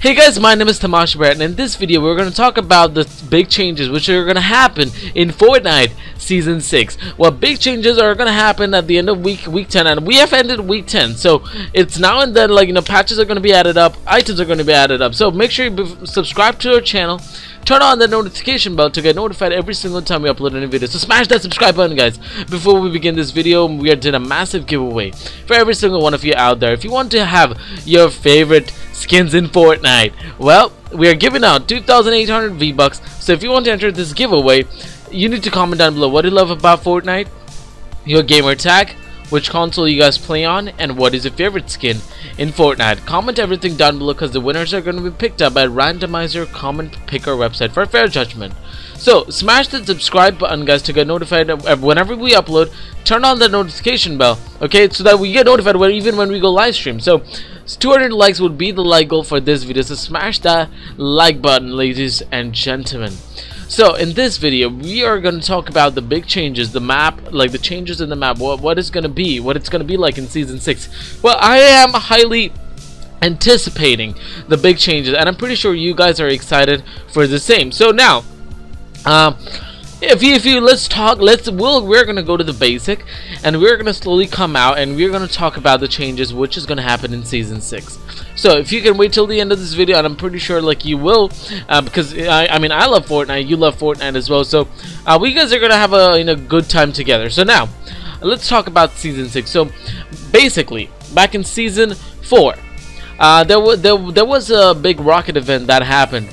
Hey guys, my name is Tamash Brett, and in this video we're going to talk about the big changes which are going to happen in Fortnite Season 6. Well, big changes are going to happen at the end of week 10, and we have ended week 10. So it's now and then, like, patches are going to be added up, items are going to be added up. So make sure you subscribe to our channel, turn on the notification bell to get notified every single time we upload a new video. So smash that subscribe button, guys. Before we begin this video, we are doing a massive giveaway for every single one of you out there. If you want to have your favorite skins in Fortnite, well, we are giving out 2,800 V-Bucks. So if you want to enter this giveaway, you need to comment down below what you love about Fortnite, your gamer tag, which console you guys play on, and what is your favorite skin in Fortnite. Comment everything down below, because the winners are going to be picked up by Randomizer Comment Picker website for a fair judgment. So smash the subscribe button, guys, to get notified whenever we upload. Turn on the notification bell, okay, so that we get notified even when we go live stream. So 200 likes would be the like goal for this video, so smash that like button, ladies and gentlemen. So in this video we are going to talk about the big changes, the map, like the changes in the map, what it's going to be like in Season 6. Well, I am highly anticipating the big changes, and I'm pretty sure you guys are excited for the same. So now we're gonna go to the basic, and we're gonna slowly come out, and we're gonna talk about the changes which is gonna happen in Season 6. So if you can wait till the end of this video, and I'm pretty sure like you will, because I mean, I love Fortnite, you love Fortnite as well, so we guys are gonna have a good time together. So now let's talk about Season 6. So basically, back in Season 4, there was a big rocket event that happened.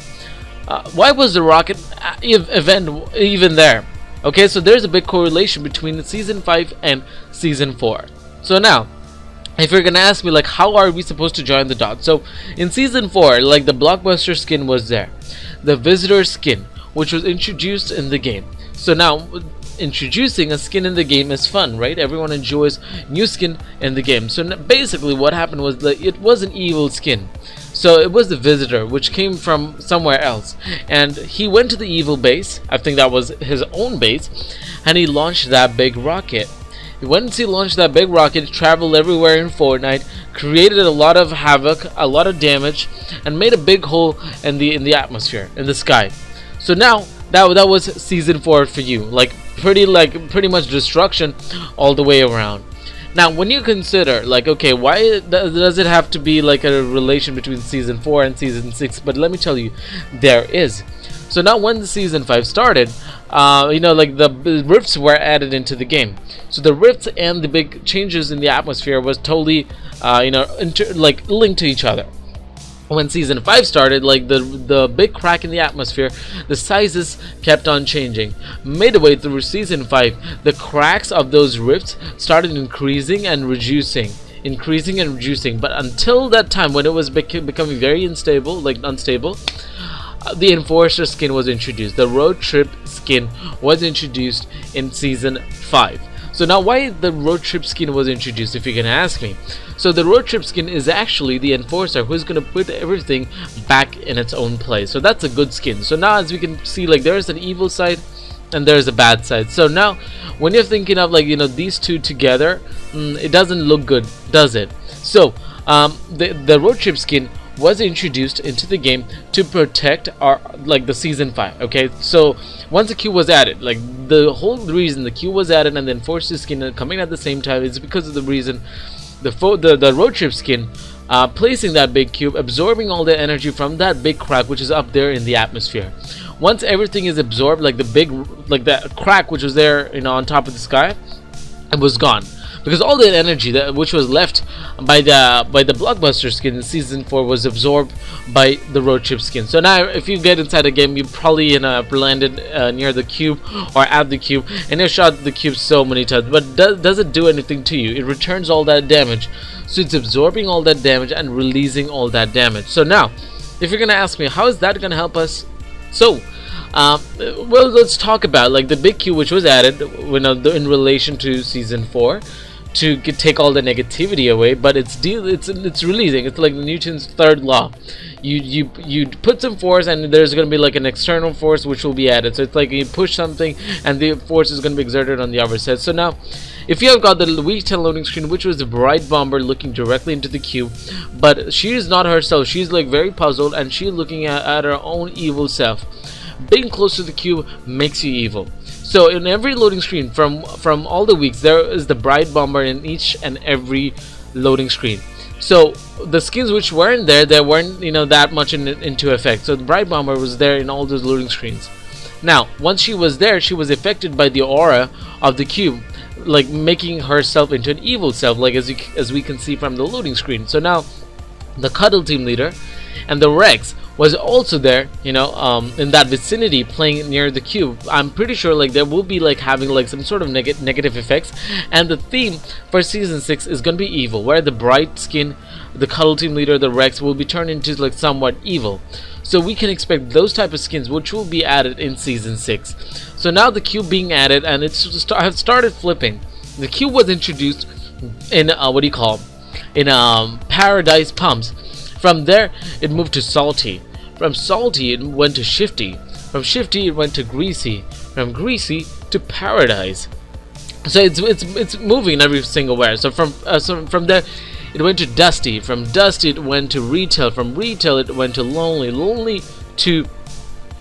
Why was the rocket event even there? Okay, so there's a big correlation between Season 5 and Season 4. So now, if you're gonna ask me, like, how are we supposed to join the dots? So in Season 4, like, the blockbuster skin was there, the visitor skin, which was introduced in the game. So now, introducing a skin in the game is fun, right? Everyone enjoys new skin in the game. So basically what happened was that it was an evil skin. So it was the visitor, which came from somewhere else, and he went to the evil base, I think that was his own base, and he launched that big rocket. Once he launched that big rocket, it traveled everywhere in Fortnite, created a lot of havoc, a lot of damage, and made a big hole in the atmosphere, in the sky. So now that was Season 4 for you, like pretty much destruction all the way around. Now when you consider, like, okay, why does it have to be like a relation between Season 4 and Season 6? But let me tell you, there is. So now when the Season 5 started, like the rifts were added into the game. So the rifts and the big changes in the atmosphere was totally linked to each other. When Season 5 started, like the big crack in the atmosphere, the sizes kept on changing. Midway through Season 5, the cracks of those rifts started increasing and reducing, but until that time when it was becoming very unstable, the Enforcer skin was introduced. The Road Trip skin was introduced in Season 5. So now, why the Road Trip skin was introduced, if you can ask me? So the Road Trip skin is actually the Enforcer, who's going to put everything back in its own place. So that's a good skin. So now, as we can see, like, there's an evil side and there's a bad side. So now when you're thinking of, like, these two together, it doesn't look good, does it? So the Road Trip skin was introduced into the game to protect the Season 5. Okay, so once the Q was added, like, the whole reason the Q was added and the Enforcer skin coming at the same time is because of the reason the Road Trip skin placing that big cube, absorbing all the energy from that big crack which is up there in the atmosphere. Once everything is absorbed, like that crack which was there, on top of the sky, it was gone, because all the energy which was left by the blockbuster skin in Season 4 was absorbed by the Road Trip skin. So now if you get inside the game, you probably landed near the cube or at the cube, and you shot the cube so many times, but does it do anything to you? It returns all that damage. So it's absorbing all that damage and releasing all that damage. So now, if you're gonna ask me, how is that gonna help us? So well, let's talk about, like, the big Q which was added in relation to Season 4 to take all the negativity away, but it's releasing. It's like Newton's third law. You put some force, and there's going to be like an external force which will be added. So it's like you push something and the force is going to be exerted on the other side. So now If you have got the week 10 loading screen, which was the bright bomber looking directly into the cube, but she is not herself. She's like very puzzled, and she's looking at her own evil self. Being close to the cube makes you evil. So in every loading screen from all the weeks, there is the bright bomber in each and every loading screen. So the skins which weren't there, they weren't, you know, that much into effect. So the bright bomber was there in all those loading screens. Now once she was there, she was affected by the aura of the cube, like making herself into an evil self, like as we can see from the loading screen. So now the Cuddle team leader and the Rex was also there, you know, in that vicinity, playing near the cube. I'm pretty sure like there will be like having like some sort of negative effects, and the theme for season 6 is gonna be evil, where the bright skin, the Cuddle team leader, the Rex, will be turned into like somewhat evil. So we can expect those type of skins which will be added in season 6. So now the cube being added, and it's have started flipping. The cube was introduced in what do you call, in Paradise Pumps. From there it moved to Salty. From Salty it went to Shifty. From Shifty it went to Greasy. From Greasy to Paradise. So it's moving every single where. So from there it went to Dusty. From Dusty it went to Retail. From Retail it went to Lonely. Lonely to,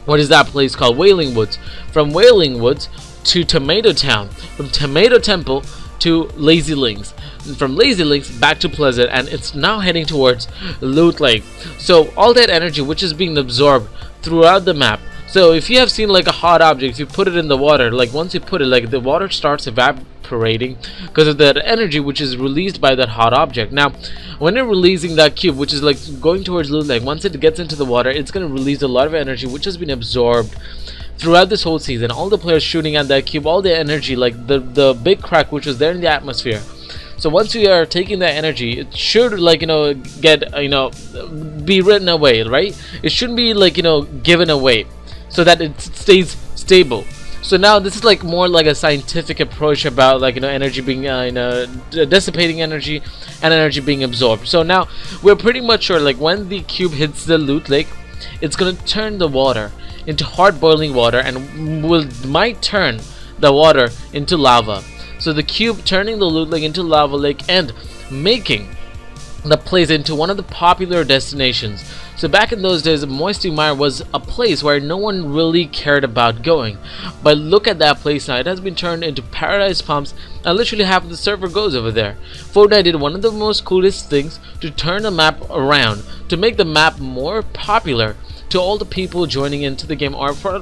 what is that place called, Wailing Woods. From Wailing Woods to Tomato Town. From Tomato Temple to Lazy Links. And from Lazy Links back to Pleasant, and it's now heading towards Loot Lake. So all that energy which is being absorbed throughout the map. So if you have seen like a hot object, if you put it in the water, like once you put it, like the water starts evaporating because of that energy which is released by that hot object. Now when you're releasing that cube, which is like going towards Loot Lake, once it gets into the water, it's going to release a lot of energy which has been absorbed throughout this whole season. All the players shooting at that cube, all the energy, like the big crack which was there in the atmosphere. So once we are taking that energy, it should, like, you know, get, you know, be written away, right? It shouldn't be, like, you know, given away, so that it stays stable. So now this is like more like a scientific approach about, like, you know, energy being you know, dissipating energy and energy being absorbed. So now we're pretty much sure, like, when the cube hits the Loot Lake, it's gonna turn the water into hard boiling water, and might turn the water into lava. So the cube turning the Loot Lake into Lava Lake and making the place into one of the popular destinations. So back in those days, Moisty Mire was a place where no one really cared about going. But look at that place now. It has been turned into Paradise Pumps, and literally half of the server goes over there. Fortnite did one of the most coolest things to turn the map around, to make the map more popular to all the people joining into the game, or for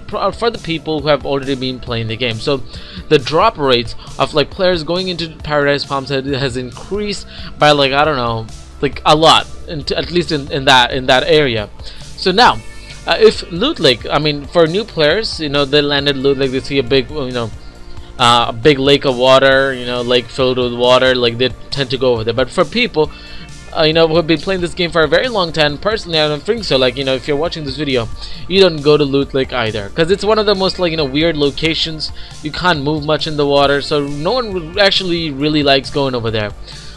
the people who have already been playing the game. So the drop rates of like players going into Paradise Palms has increased by, like, I don't know, like a lot, at least in that area. So now if Loot Lake, I mean, for new players, you know, they landed Loot Lake, they see a big, you know, a big lake of water, you know, lake filled with water, like they tend to go over there. But for people you know, who have been playing this game for a very long time, personally I don't think so. Like, you know, if you're watching this video, you don't go to Loot Lake either, because it's one of the most, like, you know, weird locations. You can't move much in the water, so no one actually really likes going over there.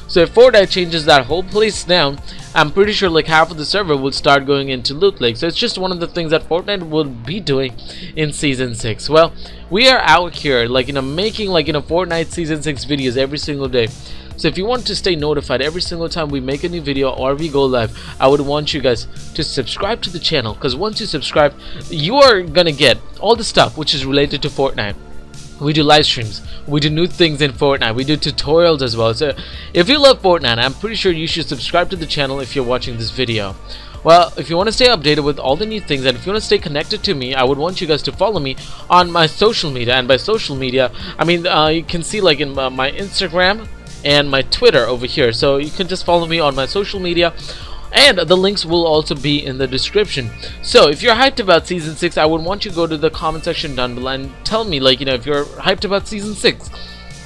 So if Fortnite changes that whole place down, I'm pretty sure like half of the server will start going into Loot Lake. So it's just one of the things that Fortnite will be doing in Season 6. Well, we are out here, like, you know, making, like, you know, Fortnite Season 6 videos every single day. So if you want to stay notified every single time we make a new video or we go live, I would want you guys to subscribe to the channel, because once you subscribe, you are gonna get all the stuff which is related to Fortnite. We do live streams, we do new things in Fortnite, we do tutorials as well. So if you love Fortnite, I'm pretty sure you should subscribe to the channel if you're watching this video. Well, if you want to stay updated with all the new things, and if you want to stay connected to me, I would want you guys to follow me on my social media. And by social media, I mean you can see, like, in my Instagram and my Twitter over here. So you can just follow me on my social media, and the links will also be in the description. So if you're hyped about Season 6, I would want you to go to the comment section down below and tell me, like, you know, if you're hyped about Season 6.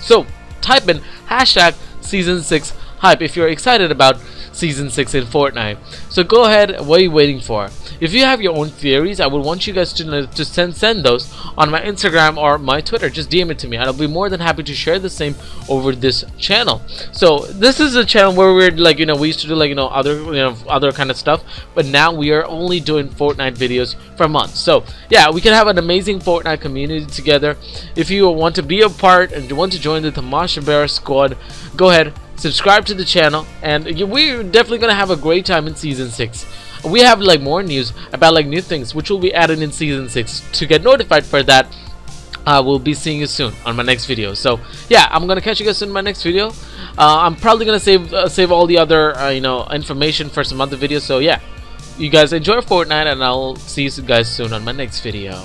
So type in hashtag Season 6 hype if you're excited about Season 6 in Fortnite. So go ahead, what are you waiting for? If you have your own theories, I would want you guys to send those on my Instagram or my Twitter. Just DM it to me and I'll be more than happy to share the same over this channel. So this is a channel where we're like, we used to do like, other kind of stuff, but now we are only doing Fortnite videos for months. So yeah, we can have an amazing Fortnite community together. If you want to be a part and want to join the Tamasha Bear squad, go ahead, subscribe to the channel, and we're definitely gonna have a great time in Season 6. We have like more news about like new things which will be added in Season 6. To get notified for that, we'll be seeing you soon on my next video. So yeah, I'm gonna catch you guys soon in my next video. I'm probably gonna save all the other information for some other videos. So yeah, you guys enjoy Fortnite, and I'll see you guys soon on my next video.